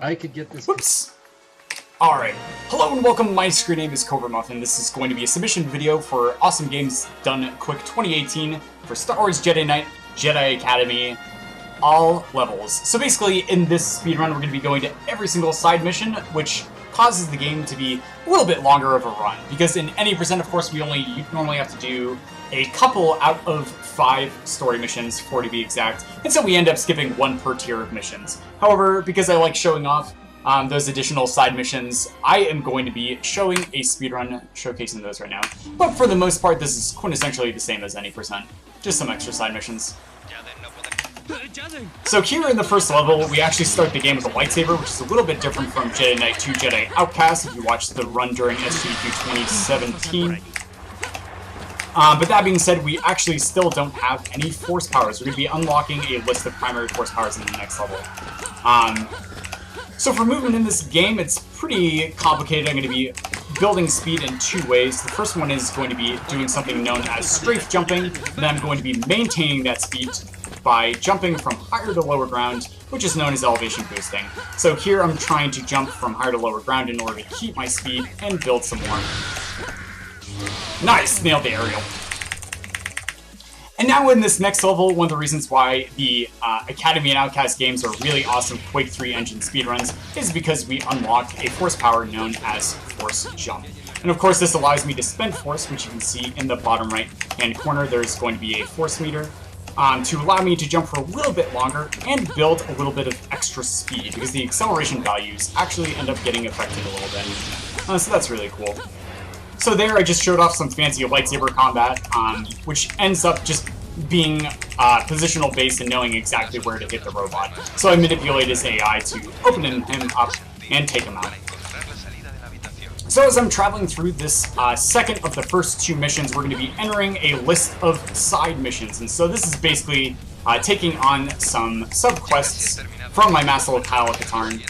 I could get this. Whoops. Alright. Hello and welcome. My screen name is Cobra Muffin. This is going to be a submission video for Awesome Games Done Quick 2018 for Star Wars Jedi Knight, Jedi Academy, all levels. So basically, in this speedrun, we're going to be going to every single side mission, which causes the game to be a little bit longer of a run. Because in any percent, of course, you normally have to do a couple out of 5 story missions, 4 to be exact, and so we end up skipping 1 per tier of missions. However, because I like showing off those additional side missions, I am going to be showing a speedrun showcasing those right now. But for the most part, this is quintessentially the same as any percent, just some extra side missions. So here in the first level, we actually start the game with a lightsaber, which is a little bit different from Jedi Knight 2 Jedi Outcast if you watched the run during AGDQ 2017. But that being said, we actually still don't have any force powers. We're going to be unlocking a list of primary force powers in the next level. So for movement in this game, it's pretty complicated. I'm going to be building speed in 2 ways. The first one is going to be doing something known as strafe jumping, and then I'm going to be maintaining that speed by jumping from higher to lower ground, which is known as elevation boosting. So here I'm trying to jump from higher to lower ground in order to keep my speed and build some more. Nice! Nailed the aerial. And now in this next level, one of the reasons why the Academy and Outcast games are really awesome Quake 3 engine speedruns is because we unlock a force power known as Force Jump. And of course this allows me to spend force, which you can see in the bottom right hand corner. There's going to be a force meter to allow me to jump for a little bit longer and build a little bit of extra speed, because the acceleration values actually end up getting affected a little bit. So that's really cool. So there I just showed off some fancy lightsaber combat, which ends up just being positional based and knowing exactly where to hit the robot. So I manipulate his AI to open him up and take him out. So as I'm traveling through this second of the first 2 missions, we're going to be entering a list of side missions. And so this is basically taking on some sub-quests from my master Kyle Katarn.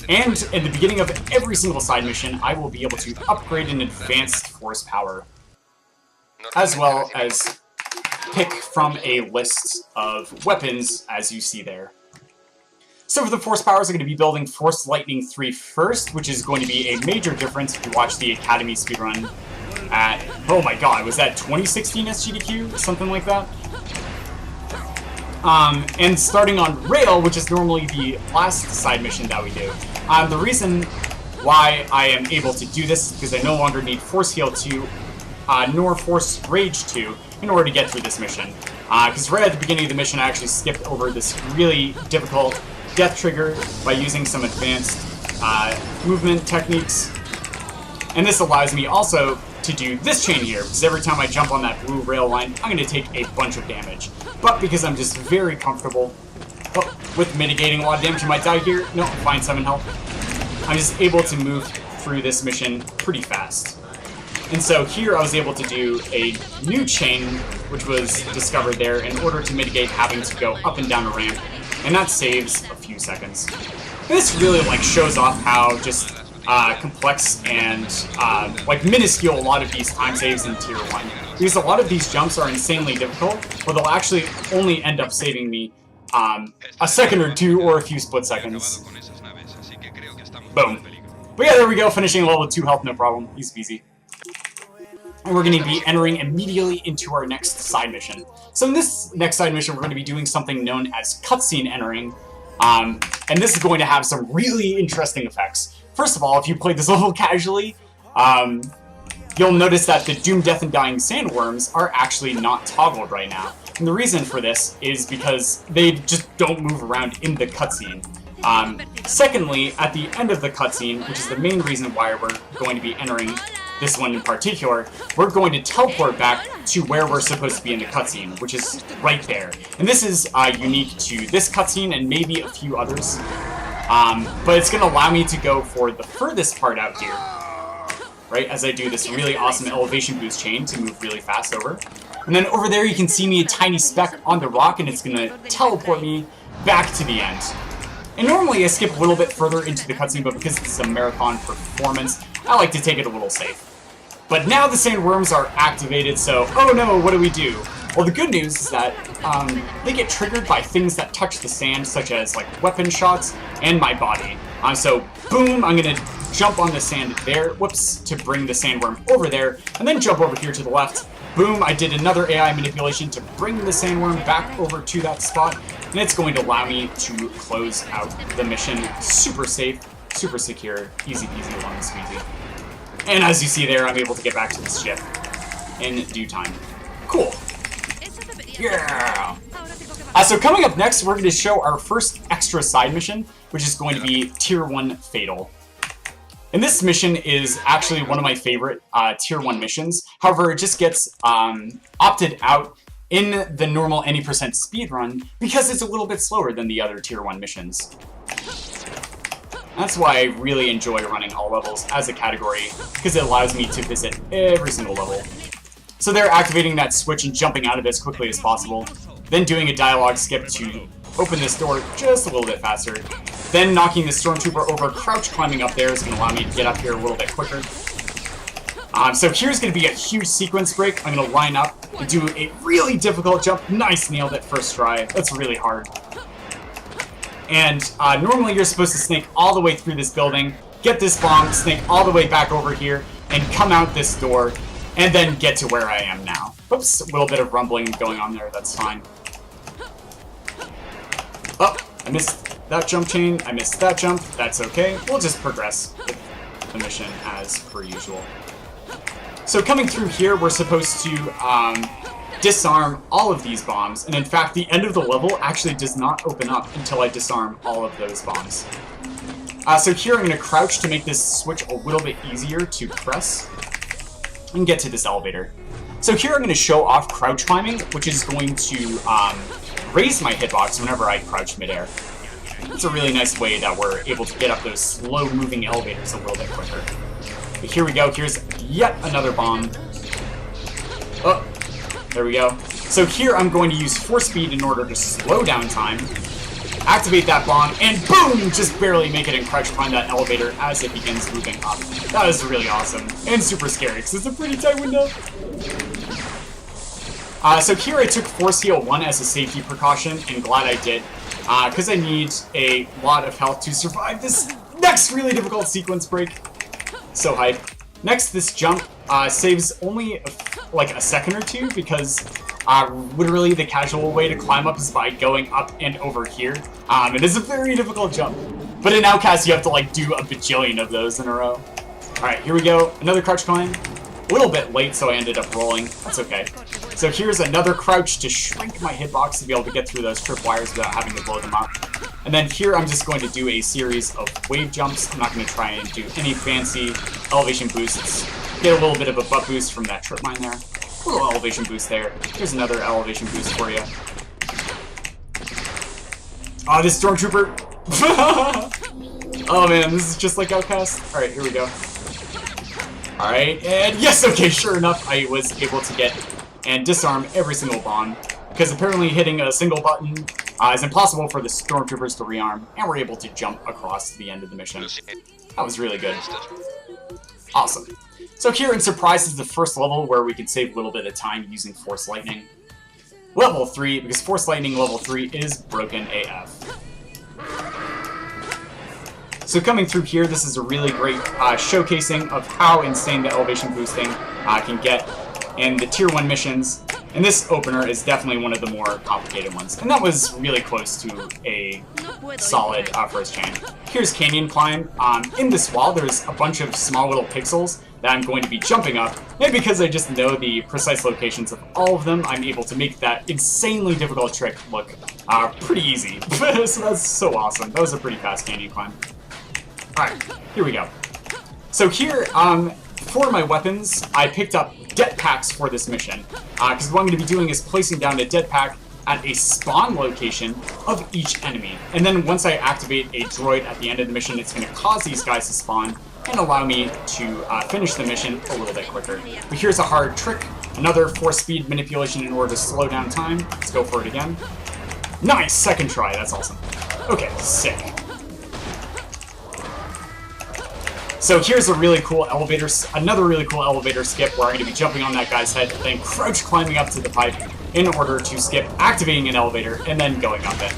And at the beginning of every single side mission, I will be able to upgrade an advanced force power, as well as pick from a list of weapons, as you see there. So for the force powers, I'm going to be building Force Lightning 3 first, which is going to be a major difference if you watch the Academy speedrun at, oh my god, was that 2016 SGDQ? Something like that? And starting on Rail, which is normally the last side mission that we do. The reason why I am able to do this is because I no longer need Force Heal 2, nor Force Rage 2 in order to get through this mission. Because right at the beginning of the mission I actually skipped over this really difficult death trigger by using some advanced movement techniques. And this allows me also to do this chain here, because every time I jump on that blue rail line, I'm going to take a bunch of damage. But because I'm just very comfortable with mitigating a lot of damage, you might die here. No, I'm fine, 7 health. I'm just able to move through this mission pretty fast. And so here I was able to do a new chain, which was discovered there, in order to mitigate having to go up and down a ramp, and that saves a few seconds. And this really shows off how just complex and minuscule a lot of these time saves in Tier 1. Because a lot of these jumps are insanely difficult, but they'll actually only end up saving me a second or 2 or a few split seconds. Boom. But yeah, there we go, finishing level with 2 health, no problem. Easy peasy. And we're going to be entering immediately into our next side mission. So in this next side mission, we're going to be doing something known as cutscene entering. And this is going to have some really interesting effects. First of all, if you play this level casually, you'll notice that the Doom, Death, and Dying Sandworms are actually not toggled right now. And the reason for this is because they just don't move around in the cutscene. Secondly, at the end of the cutscene, which is the main reason why we're going to be entering this one in particular, we're going to teleport back to where we're supposed to be in the cutscene, which is right there. And this is unique to this cutscene and maybe a few others. But it's going to allow me to go for the furthest part out here, right, as I do this really awesome elevation boost chain to move really fast over. And then over there you can see me a tiny speck on the rock, and it's going to teleport me back to the end. And normally I skip a little bit further into the cutscene, but because it's a marathon performance, I like to take it a little safe. But now the sandworms are activated, so oh no, what do? Well, the good news is that they get triggered by things that touch the sand, such as like weapon shots and my body. So boom, I'm gonna jump on the sand there, whoops, to bring the sandworm over there, and then jump over here to the left. Boom, I did another AI manipulation to bring the sandworm back over to that spot, and it's going to allow me to close out the mission. Super safe, super secure, easy peasy, lemon squeezy. And as you see there, I'm able to get back to the ship in due time. Cool. Yeah! So coming up next, we're going to show our first extra side mission, which is going to be Tier 1 Fatal. And this mission is actually one of my favorite Tier 1 missions. However, it just gets opted out in the normal any % speedrun because it's a little bit slower than the other Tier 1 missions. That's why I really enjoy running all levels as a category, because it allows me to visit every single level. So they're activating that switch and jumping out of it as quickly as possible, then doing a dialogue skip to open this door just a little bit faster, then knocking the stormtrooper over, crouch climbing up there is going to allow me to get up here a little bit quicker. So here's going to be a huge sequence break. I'm going to line up and do a really difficult jump. Nice, nailed it first try. That's really hard. And normally you're supposed to snake all the way through this building, get this bomb, snake all the way back over here, and come out this door, and then get to where I am now. Oops, a little bit of rumbling going on there, that's fine. Oh, I missed that jump chain, I missed that jump, that's okay. We'll just progress with the mission as per usual. So coming through here, we're supposed to disarm all of these bombs, and in fact, the end of the level actually does not open up until I disarm all of those bombs. So here I'm going to crouch to make this switch a little bit easier to press and get to this elevator. So here I'm going to show off crouch climbing, which is going to raise my hitbox whenever I crouch midair. It's a really nice way that we're able to get up those slow-moving elevators a little bit quicker. But here we go, here's yet another bomb. Oh, there we go. So here I'm going to use force speed in order to slow down time, activate that bomb, and boom! Just barely make it and crouch climb that elevator as it begins moving up. That is really awesome, and super scary, because it's a pretty tight window. So here I took Force Heal 1 as a safety precaution, and glad I did, because I need a lot of health to survive this next really difficult sequence break. So hype. Next, this jump saves only like a second or two, because literally the casual way to climb up is by going up and over here. It is a very difficult jump, but in Outcast you have to like do a bajillion of those in a row. Alright, here we go, another crouch climb. A little bit late, so I ended up rolling. That's okay. So here's another crouch to shrink my hitbox to be able to get through those tripwires without having to blow them up. And then here I'm just going to do a series of wave jumps. I'm not going to try and do any fancy elevation boosts. Get a little bit of a butt boost from that trip mine there. A little elevation boost there. Here's another elevation boost for you. Oh, this stormtrooper. Oh man, this is just like Outcast. Alright, here we go. Alright, and yes, okay, sure enough, I was able to get and disarm every single bomb, because apparently hitting a single button is impossible for the stormtroopers to rearm, and we're able to jump across to the end of the mission. That was really good. Awesome. So here in Surprise is the first level where we can save a little bit of time using Force Lightning. Level 3, because Force Lightning level 3 is broken AF. So coming through here, this is a really great showcasing of how insane the elevation boosting can get in the Tier 1 missions. And this opener is definitely one of the more complicated ones. And that was really close to a solid first chain. Here's Canyon Climb. In this wall, there's a bunch of small little pixels that I'm going to be jumping up. And because I just know the precise locations of all of them, I'm able to make that insanely difficult trick look pretty easy. So that's so awesome. That was a pretty fast Canyon Climb. Alright, here we go. So here, for my weapons, I picked up det packs for this mission. Because what I'm going to be doing is placing down a det pack at a spawn location of each enemy. And then once I activate a droid at the end of the mission, it's going to cause these guys to spawn and allow me to finish the mission a little bit quicker. But here's a hard trick. Another force speed manipulation in order to slow down time. Let's go for it again. Nice! Second try, that's awesome. Okay, sick. So here's a really cool elevator, another really cool elevator skip where I'm going to be jumping on that guy's head, then crouch climbing up to the pipe in order to skip activating an elevator and then going up it.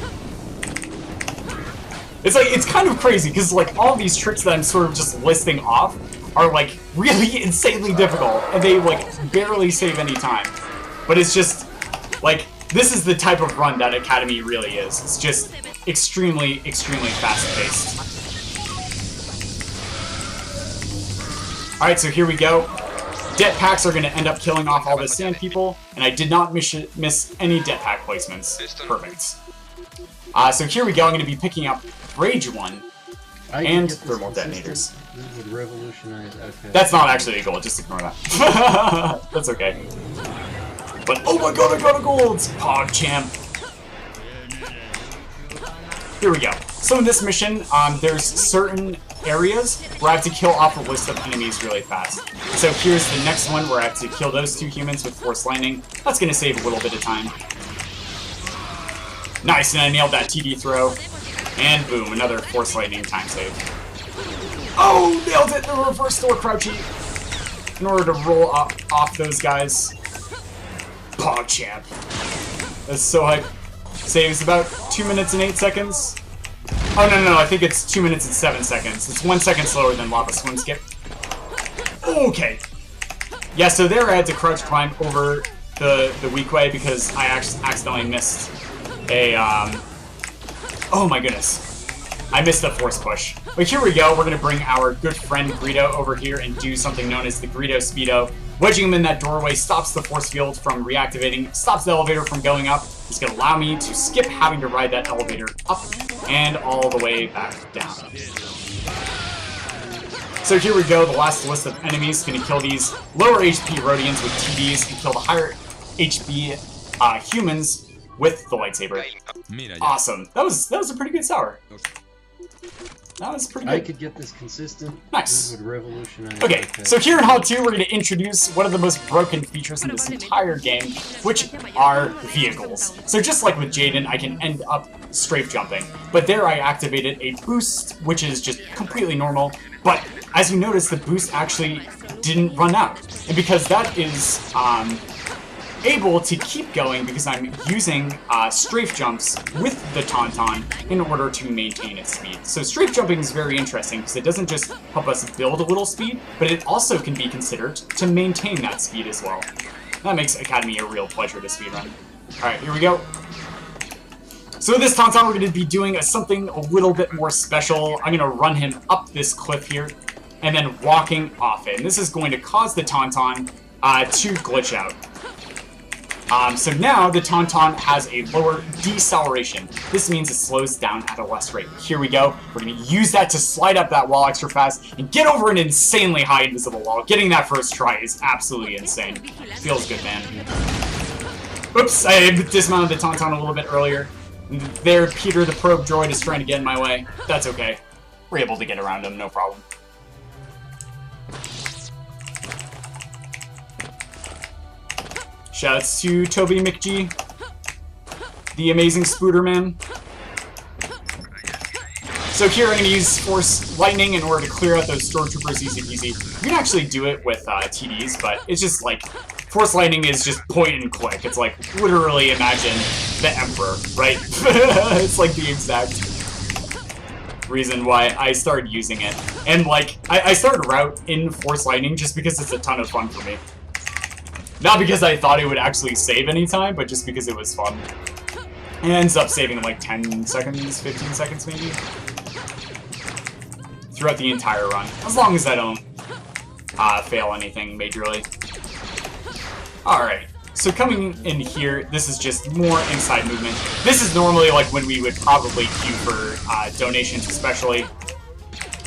It's like, it's kind of crazy because like all these tricks that I'm sort of just listing off are like really insanely difficult and they like barely save any time. But it's just like, this is the type of run that Academy really is. It's just extremely, extremely fast-paced. Alright, so here we go. Jetpacks are going to end up killing off all the sand people, and I did not miss any jetpack placements. Perfect. So here we go, I'm going to be picking up Rage 1 and thermal detonators. This would revolutionize. Okay. That's not actually a goal, just ignore that. That's okay. But oh my god, I got a gold! Pog champ. Here we go. So in this mission, there's certain areas where I have to kill off a list of enemies really fast. So here's the next one where I have to kill those 2 humans with Force Lightning. That's going to save a little bit of time. Nice, and I nailed that TD throw. And boom, another Force Lightning time save. Oh, nailed it! The reverse door crouchy in order to roll off those guys. Pog champ. That's so hype. Saves about 2 minutes and 8 seconds. Oh, no, I think it's 2 minutes and 7 seconds. It's 1 second slower than Lava Swim Skip. Okay. Yeah, so there I had to crouch climb over the weak way because I accidentally missed a, oh my goodness. I missed a force push. But here we go, we're going to bring our good friend Greedo over here and do something known as the Greedo Speedo. Wedging him in that doorway stops the force field from reactivating, stops the elevator from going up. It's going to allow me to skip having to ride that elevator up and all the way back down. So here we go, the last list of enemies. Going to kill these lower HP Rhodians with TDs and kill the higher HP humans with the lightsaber. Awesome. That was a pretty good sour. That was pretty good. I could get this consistent. Nice. This would revolutionize. Okay, so here in HUD 2, we're going to introduce one of the most broken features in this entire game, which are vehicles. So just like with Jaden, I can end up strafe jumping. But there I activated a boost, which is just completely normal. But as you notice, the boost actually didn't run out. And because that is able to keep going because I'm using strafe jumps with the Tauntaun in order to maintain its speed. So strafe jumping is very interesting because it doesn't just help us build a little speed, but it also can be considered to maintain that speed as well. That makes Academy a real pleasure to speedrun. Alright, here we go. So with this Tauntaun, we're going to be doing something a little bit more special. I'm going to run him up this cliff here and then walking off it. And this is going to cause the Tauntaun to glitch out. So now the Tauntaun has a lower deceleration. This means it slows down at a less rate. Here we go. We're going to use that to slide up that wall extra fast and get over an insanely high invisible wall. Getting that first try is absolutely insane. Feels good, man. Oops, I dismounted the Tauntaun a little bit earlier. There, Peter the probe droid is trying to get in my way. That's okay. We're able to get around him, no problem. Shouts to Toby McG, the amazing Spooderman. So here I'm going to use Force Lightning in order to clear out those Stormtroopers easy peasy. You can actually do it with TDs, but it's just like, Force Lightning is just point and click. It's like, literally imagine the Emperor, right? It's like the exact reason why I started using it. And like, I started Route in Force Lightning just because it's a ton of fun for me. Not because I thought it would actually save any time, but just because it was fun. It ends up saving like 10 seconds, 15 seconds maybe. Throughout the entire run. As long as I don't fail anything majorly. Alright, so coming in here, this is just more inside movement. This is normally like when we would probably queue for donations especially.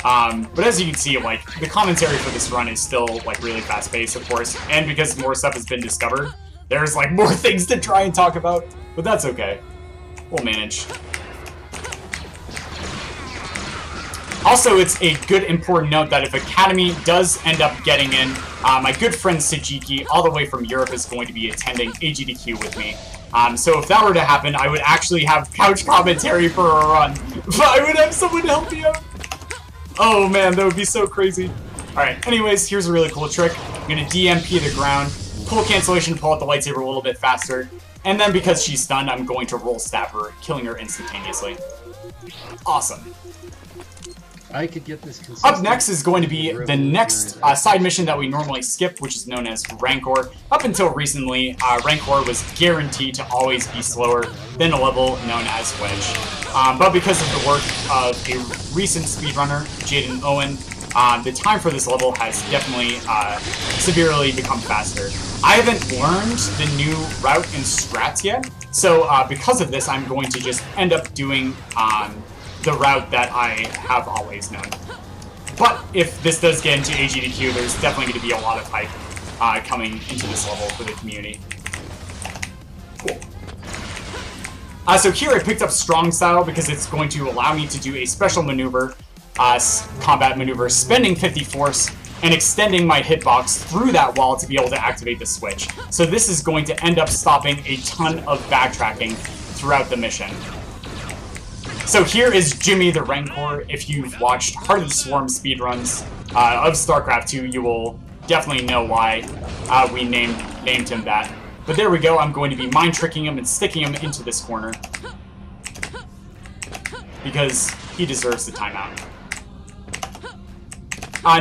But as you can see, like, the commentary for this run is still, like, really fast-paced, of course, and because more stuff has been discovered, there's, like, more things to try and talk about, but that's okay. We'll manage. Also, it's a good important note that if Academy does end up getting in, my good friend Sajiki, all the way from Europe, is going to be attending AGDQ with me. So if that were to happen, I would actually have couch commentary for a run. But I would have someone to help me out. Oh man, that would be so crazy. Alright, anyways, here's a really cool trick. I'm gonna DMP the ground, pull cancellation, pull out the lightsaber a little bit faster, and then because she's stunned, I'm going to roll stab her, killing her instantaneously. Awesome. I could get this consistent. Up next is going to be the next side mission that we normally skip, which is known as Rancor. Up until recently, Rancor was guaranteed to always be slower than a level known as Wedge. But because of the work of a recent speedrunner, Jaden Owen, the time for this level has definitely severely become faster. I haven't learned the new route and strats yet, so because of this, I'm going to just end up doing the route that I have always known. But if this does get into AGDQ, there's definitely going to be a lot of hype coming into this level for the community. Cool. So here I picked up Strong Style because it's going to allow me to do a special maneuver, combat maneuver, spending 50 force and extending my hitbox through that wall to be able to activate the switch. So this is going to end up stopping a ton of backtracking throughout the mission. So here is Jimmy the Rancor. If you've watched Heart of the Swarm speedruns of StarCraft 2, you will definitely know why we named him that. But there we go, I'm going to be mind tricking him and sticking him into this corner. Because he deserves the timeout.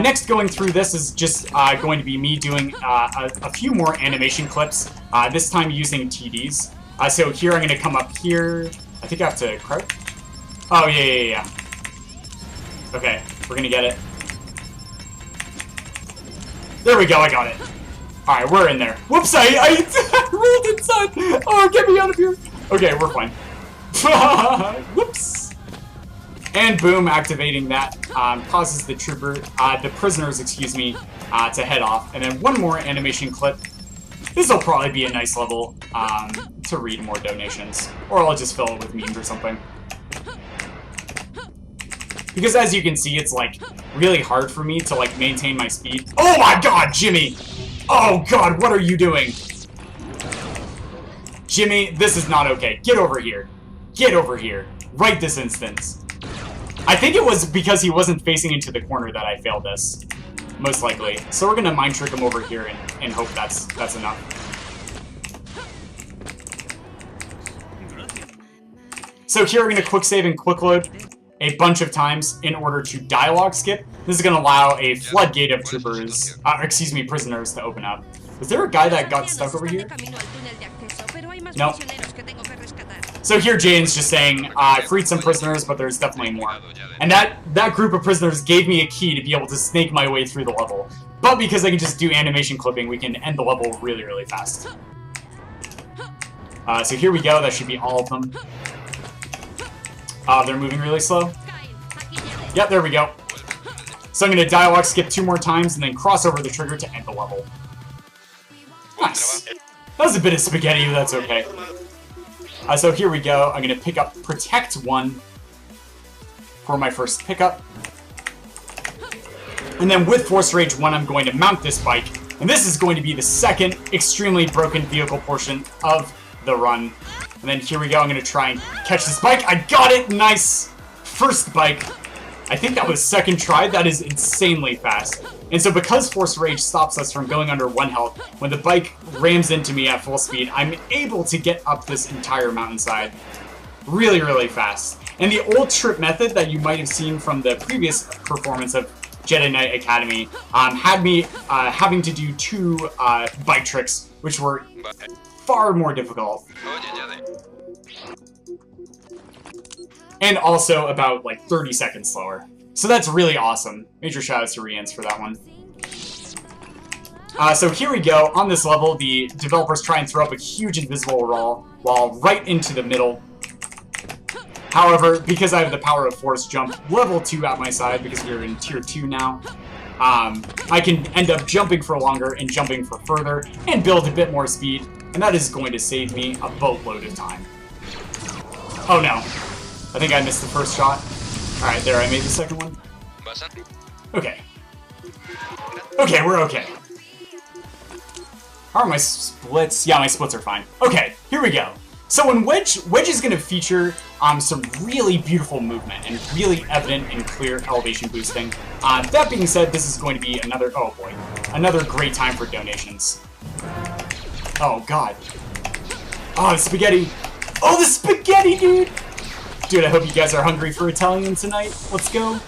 Next, going through this is just going to be me doing a few more animation clips, this time using TDs. So here I'm going to come up here. I think I have to crouch. Oh, yeah. Okay, we're going to get it. There we go, I got it. Alright, we're in there. Whoops, I rolled inside. Oh, get me out of here. Okay, we're fine. Whoops. And boom, activating that causes the prisoners, to head off. And then one more animation clip. This will probably be a nice level to read more donations. Or I'll just fill it with memes or something. Because as you can see, it's like really hard for me to like maintain my speed. Oh my god, Jimmy! Oh god, what are you doing? Jimmy, this is not okay. Get over here. Get over here. Right this instance. I think it was because he wasn't facing into the corner that I failed this. Most likely. So we're gonna mind trick him over here and hope that's enough. So here we're gonna quick save and quick load a bunch of times in order to dialogue skip. This is gonna allow a floodgate of prisoners to open up. Was there a guy that got stuck over here? Nope. So here Jaden's just saying, I freed some prisoners, but there's definitely more. And that group of prisoners gave me a key to be able to snake my way through the level. But because I can just do animation clipping, we can end the level really, really fast. So here we go, that should be all of them. They're moving really slow. Yep, there we go. So I'm going to dialogue skip 2 more times and then cross over the trigger to end the level. Nice. That was a bit of spaghetti, but that's okay. So here we go. I'm going to pick up Protect 1 for my first pickup. And then with Force Rage 1, I'm going to mount this bike. And this is going to be the second extremely broken vehicle portion of the run. And then here we go, I'm going to try and catch this bike. I got it! Nice! First bike. I think that was second try. That is insanely fast. And so because Force Rage stops us from going under 1 health, when the bike rams into me at full speed, I'm able to get up this entire mountainside really, really fast. And the old trip method that you might have seen from the previous performance of Jedi Knight Academy had me having to do 2 bike tricks, which were far more difficult. And also about like 30 seconds slower. So that's really awesome. Major shoutouts to Rians for that one. So here we go. On this level, the developers try and throw up a huge invisible wall right into the middle. However, because I have the power of Force Jump level 2 at my side, because we're in tier 2 now, I can end up jumping for longer and jumping for further and build a bit more speed, and that is going to save me a boatload of time. Oh no. I think I missed the first shot. Alright, there, I made the second one. Okay. Okay, we're okay. How are my splits? Yeah, my splits are fine. Okay, here we go. So in Wedge is going to feature some really beautiful movement and really evident and clear elevation boosting. That being said, this is going to be another, oh boy, another great time for donations. Oh god. Oh, the spaghetti. Oh, the spaghetti, dude! Dude, I hope you guys are hungry for Italian tonight. Let's go.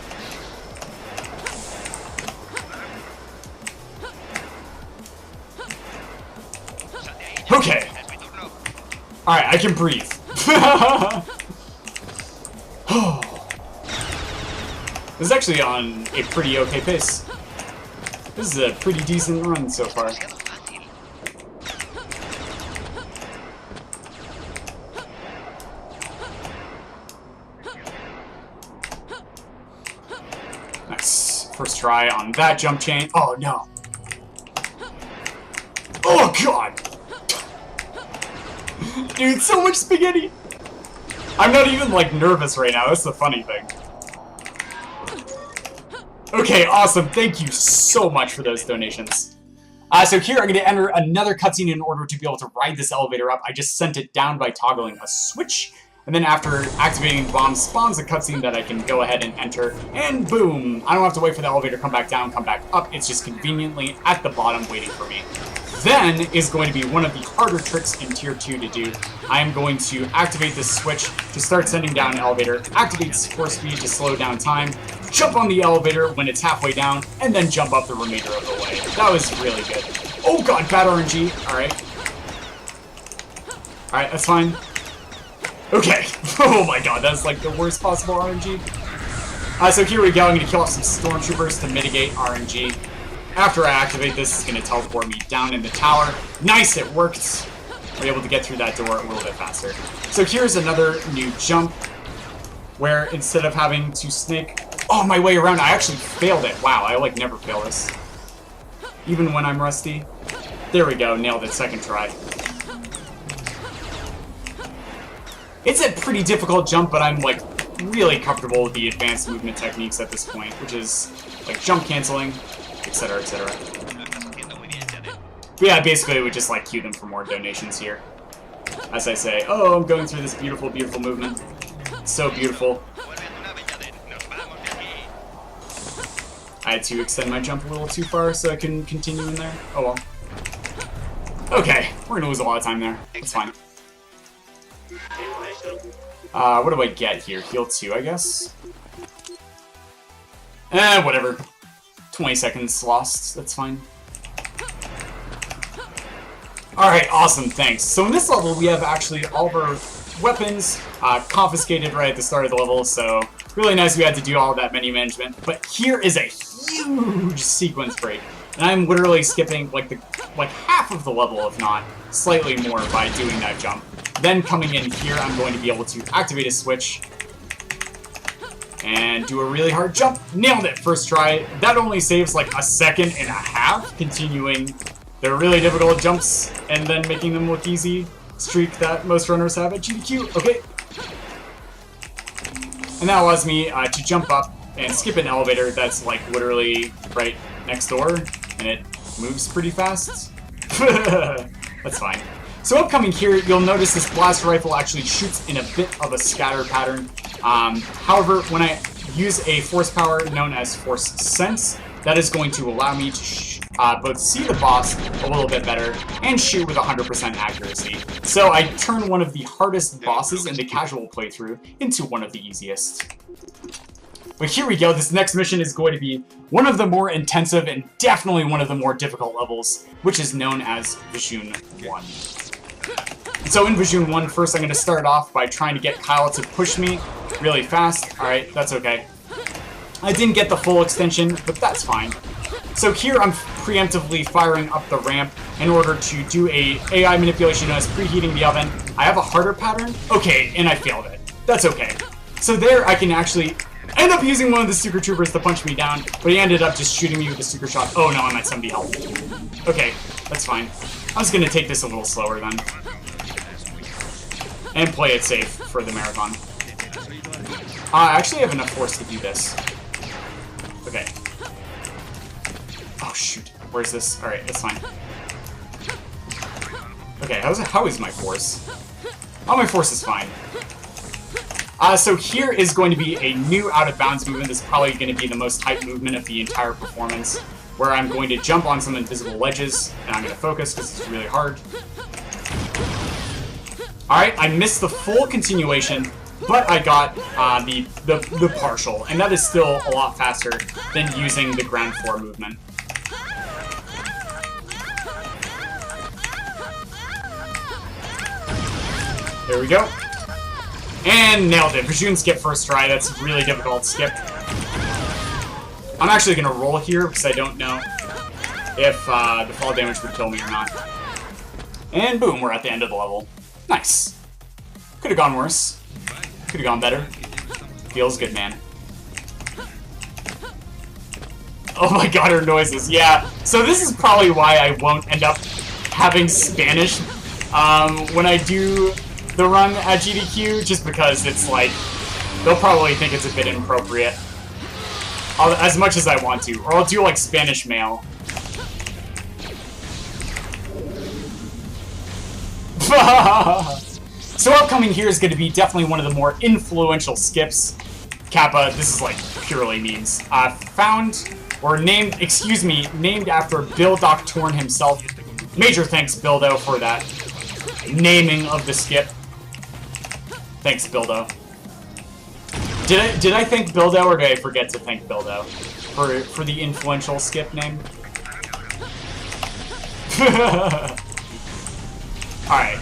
Okay. Alright, I can breathe. This is actually on a pretty okay pace. This is a pretty decent run so far. Nice. First try on that jump chain. Oh no. Oh god! Dude, so much spaghetti! I'm not even, like, nervous right now. That's the funny thing. Okay, awesome. Thank you so much for those donations. So here, I'm going to enter another cutscene in order to be able to ride this elevator up. I just sent it down by toggling a switch. And then after activating bomb spawns a cutscene that I can go ahead and enter. And boom! I don't have to wait for the elevator to come back down, come back up. It's just conveniently at the bottom waiting for me. Then is going to be one of the harder tricks in Tier 2 to do. I am going to activate this switch to start sending down an elevator, activate force speed to slow down time, jump on the elevator when it's halfway down, and then jump up the remainder of the way. That was really good. Oh god, bad RNG. Alright. Alright, that's fine. Okay. Oh my god, that's like the worst possible RNG. So here we go. I'm going to kill off some stormtroopers to mitigate RNG. After I activate this, it's going to teleport me down in the tower. Nice, it worked. We're able to get through that door a little bit faster. So here's another new jump, where instead of having to snake my way around, I actually failed it. Wow, I like never fail this. Even when I'm rusty. There we go, nailed it, second try. It's a pretty difficult jump, but I'm like really comfortable with the advanced movement techniques at this point, which is like jump canceling, etc., etc. But yeah, basically we just like queue them for more donations here. As I say, oh, I'm going through this beautiful, beautiful movement. It's so beautiful. I had to extend my jump a little too far so I can continue in there. Oh well. Okay, we're gonna lose a lot of time there. That's fine. What do I get here? Heal 2, I guess? Whatever. 20 seconds lost. That's fine. Alright, awesome, thanks. So in this level, we have actually all of our weapons confiscated right at the start of the level, so really nice we had to do all of that menu management. But here is a huge sequence break. And I'm literally skipping like half of the level, if not slightly more, by doing that jump. Then coming in here, I'm going to be able to activate a switch and do a really hard jump. Nailed it, first try. That only saves like a second and a half, continuing the really difficult jumps and then making them look easy. Streak that most runners have at AGDQ. Okay. And that allows me to jump up and skip an elevator that's like literally right next door, and it moves pretty fast. That's fine. So upcoming here, you'll notice this blaster rifle actually shoots in a bit of a scatter pattern. However, when I use a force power known as Force Sense, that is going to allow me to both see the boss a little bit better and shoot with 100% accuracy. So I turn one of the hardest bosses in the casual playthrough into one of the easiest. But here we go, this next mission is going to be one of the more intensive and definitely one of the more difficult levels, which is known as Vision 1. So in Vision 1, first I'm going to start off by trying to get Kyle to push me really fast. Alright, that's okay. I didn't get the full extension, but that's fine. So here I'm preemptively firing up the ramp in order to do a AI manipulation known as preheating the oven. I have a harder pattern. Okay, and I failed it. That's okay. So there I can actually end up using one of the Super Troopers to punch me down, but he ended up just shooting me with a super shot. Oh no, I'm at 70 health. Okay, that's fine. I'm just going to take this a little slower then. And play it safe for the marathon. I actually have enough force to do this. Okay. Oh shoot, where's this? Alright, that's fine. Okay, how is my force? Oh, my force is fine. So here is going to be a new out-of-bounds movement. This is probably going to be the most hype movement of the entire performance, where I'm going to jump on some invisible ledges, and I'm going to focus because it's really hard. Alright, I missed the full continuation, but I got the partial, and that is still a lot faster than using the ground floor movement. There we go. And nailed it. Vajun skip first try. That's really difficult to skip. I'm actually going to roll here because I don't know if the fall damage would kill me or not. And boom, we're at the end of the level. Nice. Could have gone worse. Could have gone better. Feels good, man. Oh my god, her noises. Yeah. So this is probably why I won't end up having Spanish when I do the run at AGDQ, just because it's like, they'll probably think it's a bit inappropriate. As much as I want to. Or I'll do like Spanish mail. So upcoming here is going to be definitely one of the more influential skips. Kappa, this is like purely memes. Found, or named, excuse me, named after Bill Doc Torn himself. Major thanks, Bildo, for that naming of the skip. Thanks, Bildo. Did I thank Bildo, or did I forget to thank Bildo for the influential skip name? Alright.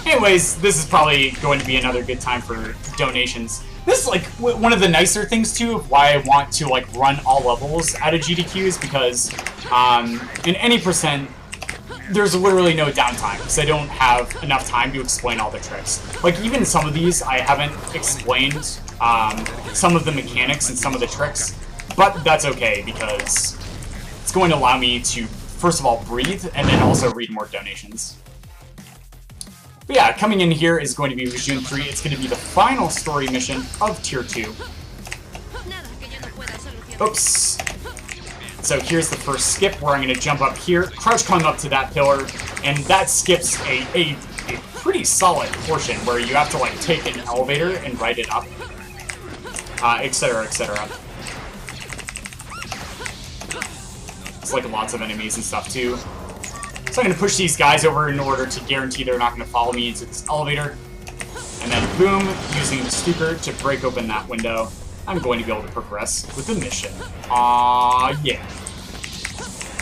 Anyways, this is probably going to be another good time for donations. This is like one of the nicer things too of why I want to like run all levels at AGDQ is because in any percent there's literally no downtime because I don't have enough time to explain all the tricks. Like even some of these I haven't explained some of the mechanics and some of the tricks, but that's okay because it's going to allow me to first of all breathe and then also read more donations. But yeah, coming in here is going to be June 3. It's going to be the final story mission of Tier 2. Oops. So here's the first skip where I'm going to jump up here, crouch climb up to that pillar, and that skips a pretty solid portion where you have to like take an elevator and ride it up, etc., etc. It's like lots of enemies and stuff too. So I'm going to push these guys over in order to guarantee they're not going to follow me into this elevator. And then boom, using the Stuker to break open that window, I'm going to be able to progress with the mission. Yeah.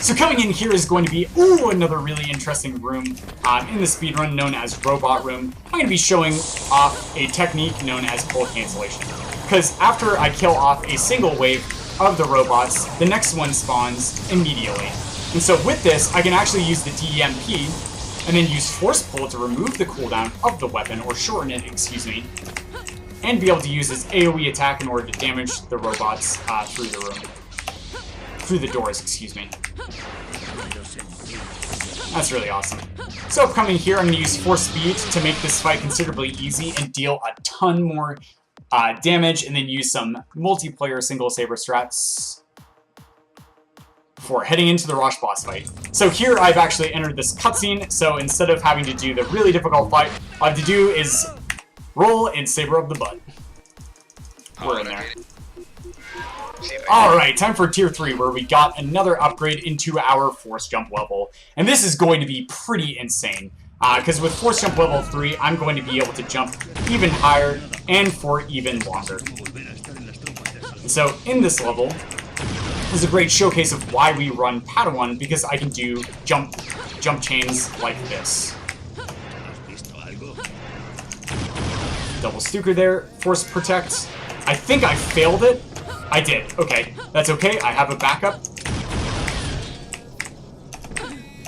So coming in here is going to be, ooh, another really interesting room in the speedrun known as Robot Room. I'm going to be showing off a technique known as pull cancellation. Because after I kill off a single wave of the robots, the next one spawns immediately. And so with this, I can actually use the DEMP and then use Force Pull to remove the cooldown of the weapon, or shorten it, excuse me, and be able to use its AoE attack in order to damage the robots through the room. Through the doors, excuse me. That's really awesome. So upcoming here, I'm going to use Force Speed to make this fight considerably easy and deal a ton more damage, and then use some multiplayer single saber strats before heading into the Rosh boss fight. So here I've actually entered this cutscene, so instead of having to do the really difficult fight, all I have to do is roll and saber up the butt. We're in there. Alright, time for Tier 3, where we got another upgrade into our Force Jump level. And this is going to be pretty insane, because with Force Jump level 3, I'm going to be able to jump even higher and for even longer. And so in this level, is a great showcase of why we run Padawan, because I can do jump chains like this. Double Stuker there, Force Protect. I think I failed it. I did. Okay, that's okay. I have a backup.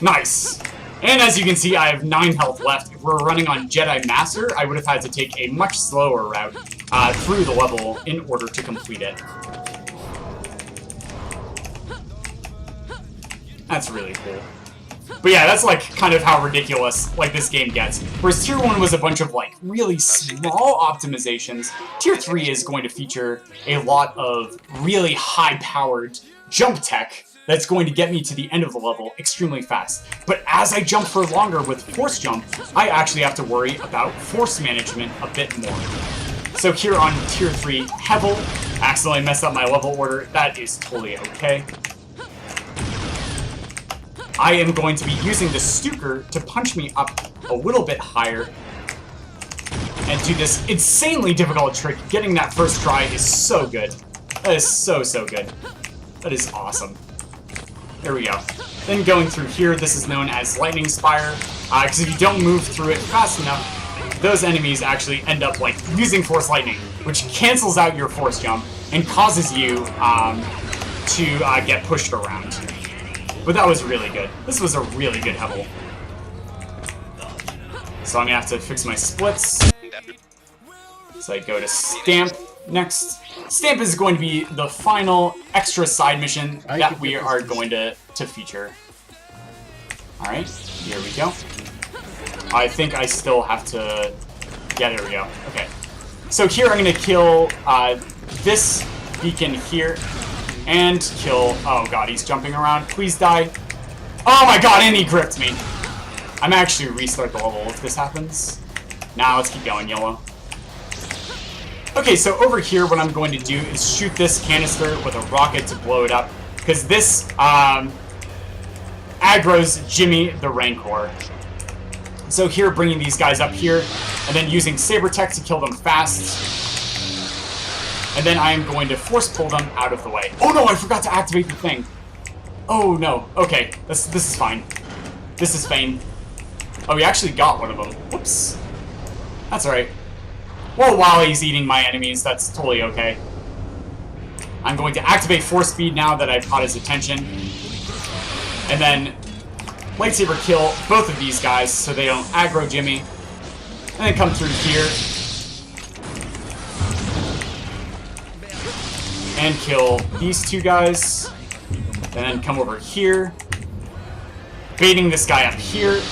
Nice. And as you can see, I have 9 health left. If we're running on Jedi Master, I would have had to take a much slower route through the level in order to complete it. That's really cool. But yeah, that's like kind of how ridiculous like this game gets. Whereas Tier 1 was a bunch of like really small optimizations, Tier 3 is going to feature a lot of really high-powered jump tech that's going to get me to the end of the level extremely fast. But as I jump for longer with force jump, I actually have to worry about force management a bit more. So here on Tier 3 Hevel, accidentally messed up my level order. That is totally okay. I am going to be using the Stuker to punch me up a little bit higher and do this insanely difficult trick. Getting that first try is so good. That is so good. That is awesome. There we go. Then going through here, this is known as Lightning Spire, because if you don't move through it fast enough, those enemies actually end up like using Force Lightning, which cancels out your Force Jump and causes you to get pushed around. But that was really good. This was a really good Hevel. So I'm gonna have to fix my splits. So I go to Stamp next. Stamp is going to be the final extra side mission that we are going to feature. Alright, here we go. I think I still have to... Yeah, there we go. Okay. So here I'm going to kill this beacon here. And kill... Oh god, he's jumping around. Please die. Oh my god, and he gripped me. I'm actually restart the level if this happens. Now let's keep going, YOLO. Okay, so over here what I'm going to do is shoot this canister with a rocket to blow it up. Because this aggro's Jimmy the Rancor. So here, bringing these guys up here, and then using Saber Tech to kill them fast. And then I am going to force pull them out of the way. Oh no, I forgot to activate the thing. Oh no, okay, this is fine. This is fine. Oh, we actually got one of them. Whoops. That's alright. Well, while he's eating my enemies, that's totally okay. I'm going to activate Force Speed now that I've caught his attention. And then lightsaber kill both of these guys so they don't aggro Jimmy. And then come through here. And kill these two guys. And then come over here. Baiting this guy up here.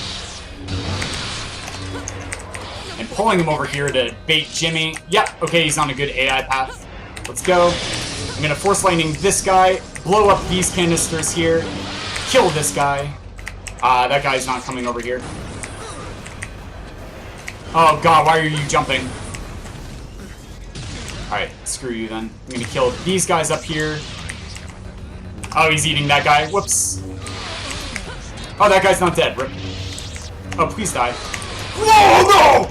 And pulling him over here to bait Jimmy. Yep, okay, he's on a good AI path. Let's go. I'm gonna Force Lightning this guy. Blow up these canisters here. Kill this guy. That guy's not coming over here. Oh god, why are you jumping? Alright, screw you then. I'm gonna kill these guys up here. Oh, he's eating that guy. Whoops. Oh, that guy's not dead. Rip. Oh, please die. Whoa, no!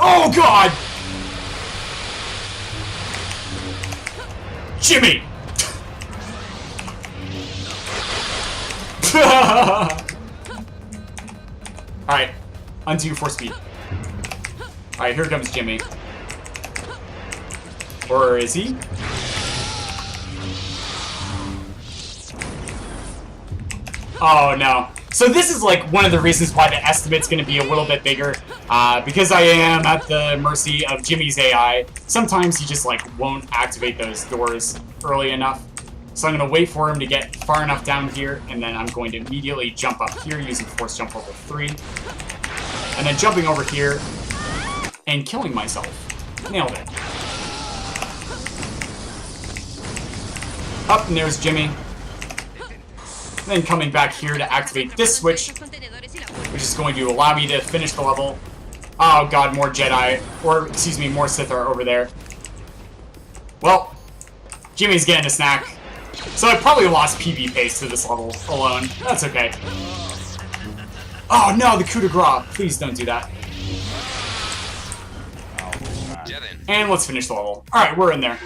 Oh god! Jimmy! Alright, undo Force Speed. Alright, here comes Jimmy. Or is he? Oh no. So this is like one of the reasons why the estimate's going to be a little bit bigger. Because I am at the mercy of Jimmy's AI. Sometimes he just like won't activate those doors early enough. So I'm going to wait for him to get far enough down here, and then I'm going to immediately jump up here using Force Jump level 3. And then jumping over here and killing myself. Nailed it. Up, and there's Jimmy. And then coming back here to activate this switch, which is going to allow me to finish the level. Oh god, more Jedi, or excuse me, more Sith are over there. Well, Jimmy's getting a snack. So I probably lost PB pace to this level alone. That's okay. Oh no, the coup de grace. Please don't do that. And let's finish the level. Alright, we're in there.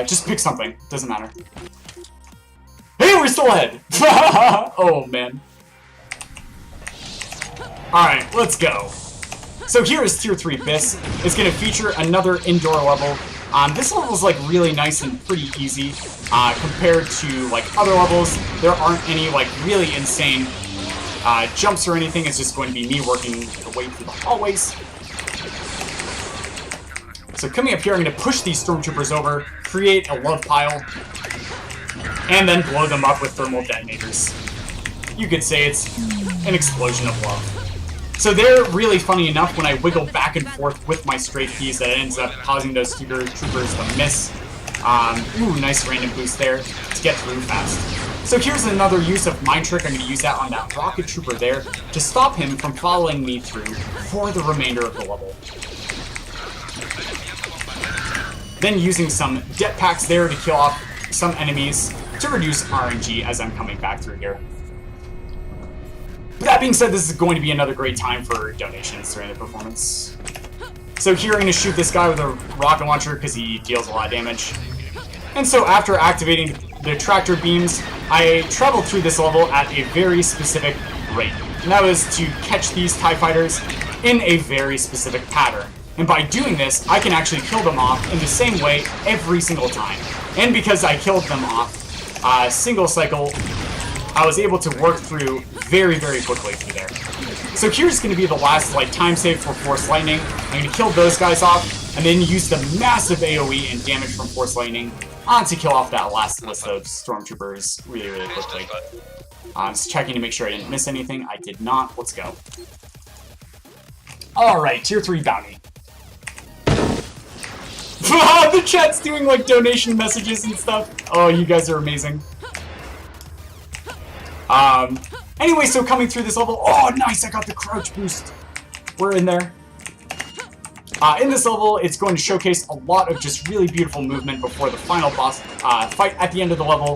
Just pick something. Doesn't matter. Hey, we're still ahead! Oh, man. Alright, let's go. So here is Tier 3 Bis. It's going to feature another indoor level. This level is like really nice and pretty easy. Compared to like other levels, there aren't any like really insane jumps or anything. It's just going to be me working the way through the hallways. So coming up here, I'm going to push these stormtroopers over, create a love pile, and then blow them up with thermal detonators. You could say it's an explosion of love. So they're really funny enough when I wiggle back and forth with my straight keys that it ends up causing those troopers to miss. Ooh, nice random boost there to get through fast. So here's another use of Mind Trick. I'm going to use that on that rocket trooper there to stop him from following me through for the remainder of the level. Then using some jetpacks there to kill off some enemies to reduce RNG as I'm coming back through here. But that being said, this is going to be another great time for donations during the performance. So here I'm going to shoot this guy with a rocket launcher because he deals a lot of damage. And so after activating the tractor beams, I traveled through this level at a very specific rate. And that was to catch these TIE fighters in a very specific pattern. And by doing this, I can actually kill them off in the same way every single time. And because I killed them off single cycle, I was able to work through very, very quickly through there. So here's going to be the last time save for Force Lightning. I'm going to kill those guys off, and then use the massive AoE and damage from Force Lightning to kill off that last list of Stormtroopers really, really quickly. Just checking to make sure I didn't miss anything. I did not. Let's go. Alright, Tier 3 Bounty. The chat's doing donation messages and stuff. Oh, you guys are amazing. Anyway, so coming through this level, oh nice, I got the crouch boost. We're in there. In this level, it's going to showcase a lot of just really beautiful movement before the final boss fight at the end of the level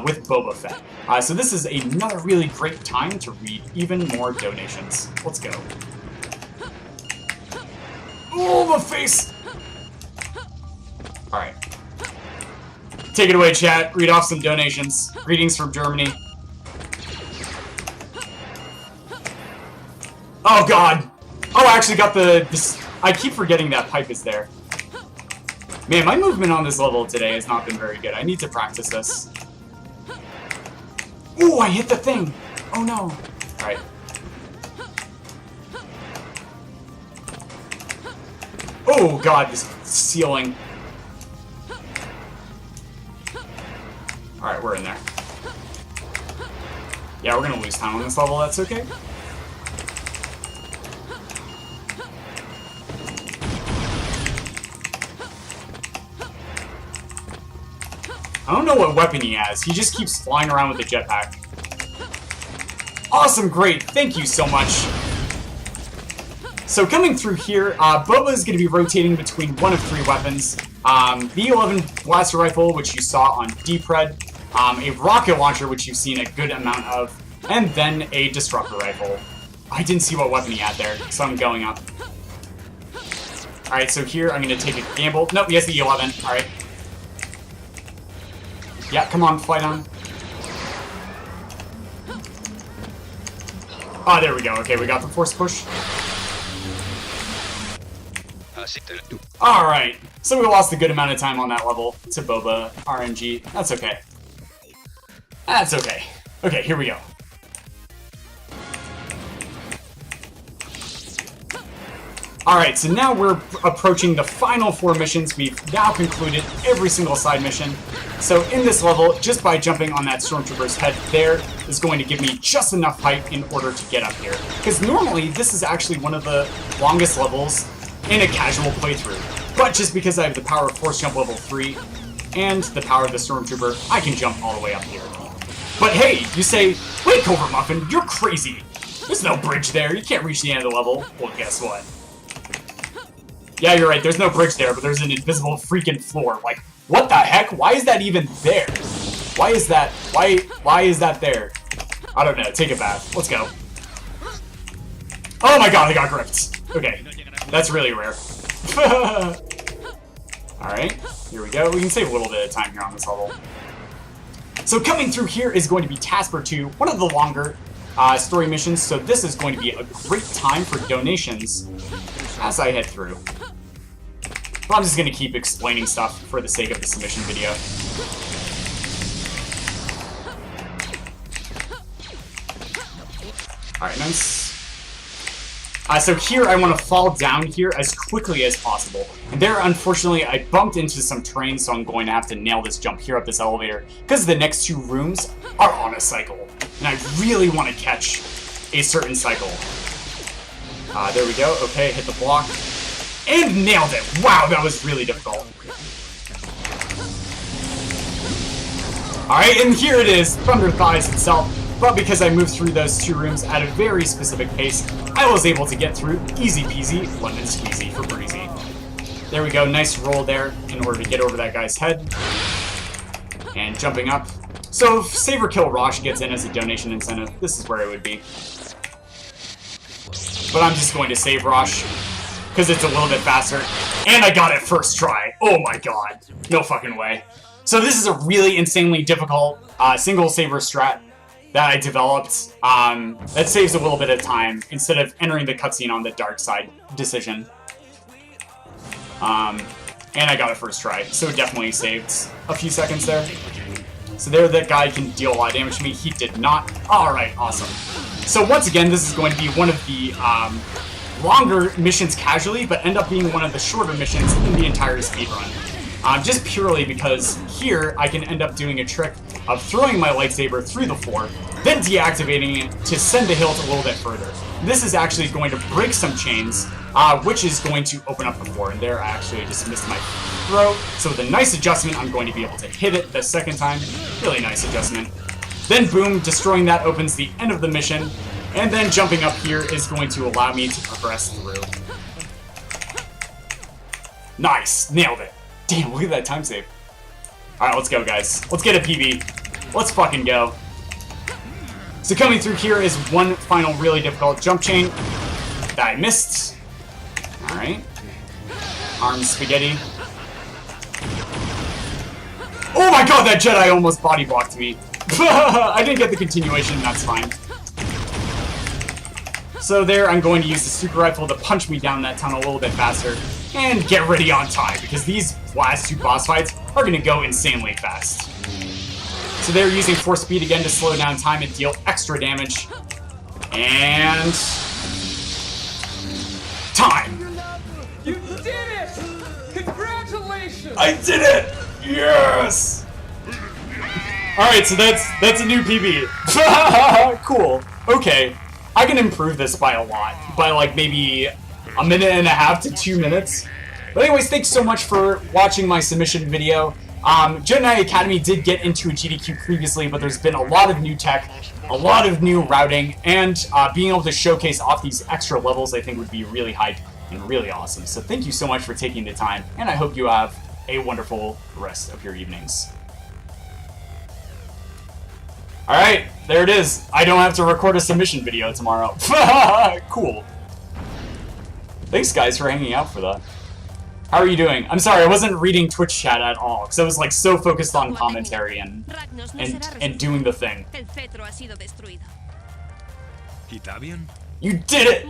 with Boba Fett. So this is another really great time to read even more donations. Let's go. Oh, the face! Alright. Take it away, chat. Read off some donations. Greetings from Germany. Oh god! Oh, I actually got this. I keep forgetting that pipe is there. Man, my movement on this level today has not been very good. I need to practice this. Ooh, I hit the thing! Oh no. Alright. Oh god, this ceiling. Alright, we're in there. Yeah, we're gonna lose time on this level, that's okay. I don't know what weapon he has. He just keeps flying around with the jetpack. Awesome, great. Thank you so much. So coming through here, Boba is going to be rotating between one of three weapons. The 11 blaster rifle, which you saw on D-Pred, a rocket launcher, which you've seen a good amount of, and then a disruptor rifle. I didn't see what weapon he had there, so I'm going up. Alright, so here I'm going to take a gamble. Nope, he has the 11. Alright. Yeah, come on, fight on. Ah, there we go. Okay, we got the force push. Alright, so we lost a good amount of time on that level to Boba RNG. That's okay. That's okay. Okay, here we go. Alright, so now we're approaching the final 4 missions. We've now concluded every single side mission. So in this level, just by jumping on that Stormtrooper's head there is going to give me just enough height in order to get up here. Because normally, this is actually one of the longest levels in a casual playthrough. But just because I have the power of Force Jump level 3 and the power of the Stormtrooper, I can jump all the way up here. But hey, you say, wait, Covert Muffin, you're crazy. There's no bridge there. You can't reach the end of the level. Well, guess what? Yeah, you're right. There's no bridge there, but there's an invisible freaking floor. Like, what the heck? Why is that even there? Why is that? Why is that there? I don't know. Take it back. Let's go. Oh my god, I got gripped. Okay. That's really rare. Alright. Here we go. We can save a little bit of time here on this level. So coming through here is going to be Task 2, one of the longer story missions. So this is going to be a great time for donations as I head through. But I'm just going to keep explaining stuff for the sake of the submission video. Alright, nice. So here I want to fall down here as quickly as possible. And there, unfortunately, I bumped into some terrain, so I'm going to have to nail this jump here up this elevator, because the next 2 rooms are on a cycle. And I really want to catch a certain cycle. There we go. Okay, hit the block. And nailed it! Wow, that was really difficult. Alright, and here it is, Thunder Thighs itself. But because I moved through those 2 rooms at a very specific pace, I was able to get through easy peasy, lemon squeezy for breezy. There we go, nice roll there in order to get over that guy's head. And jumping up. So if Save or Kill Rosh gets in as a donation incentive, this is where it would be. But I'm just going to save Rosh, because it's a little bit faster. And I got it first try. Oh my god. No fucking way. So this is a really insanely difficult single saver strat that I developed that saves a little bit of time instead of entering the cutscene on the dark side decision. And I got it first try, so it definitely saved a few seconds there. So there, that guy can deal a lot of damage to me. He did not. Alright, awesome. So once again, this is going to be one of the longer missions casually, but end up being one of the shorter missions in the entire speedrun. Just purely because here I can end up doing a trick of throwing my lightsaber through the floor, then deactivating it to send the hilt a little bit further. This is actually going to break some chains, which is going to open up the floor. And there I actually just missed my throw. So with a nice adjustment, I'm going to be able to hit it the second time. Really nice adjustment. Then boom, destroying that opens the end of the mission. And then jumping up here is going to allow me to progress through. Nice, nailed it. Damn, look at that time save. Alright, let's go, guys. Let's get a PB. Let's fucking go. So coming through here is one final really difficult jump chain that I missed. Alright. Arm spaghetti. Oh my god, that Jedi almost body blocked me. I didn't get the continuation, that's fine. So there, I'm going to use the super rifle to punch me down that tunnel a little bit faster. And get ready on time, because these last 2 boss fights are going to go insanely fast. So they're using force speed again to slow down time and deal extra damage. And... time! You did it! Congratulations! I did it! Yes! Alright, so that's a new PB. Cool. Okay. I can improve this by a lot. By like maybe a minute and a half to 2 minutes. But anyways, thanks so much for watching my submission video. JKA Academy did get into AGDQ previously, but there's been a lot of new tech, a lot of new routing, and being able to showcase off these extra levels I think would be really hype and really awesome. So thank you so much for taking the time, and I hope you have a wonderful rest of your evenings. Alright, there it is. I don't have to record a submission video tomorrow. Cool. Thanks guys for hanging out for that. How are you doing? I'm sorry, I wasn't reading Twitch chat at all, because I was like so focused on commentary and doing the thing. You did it!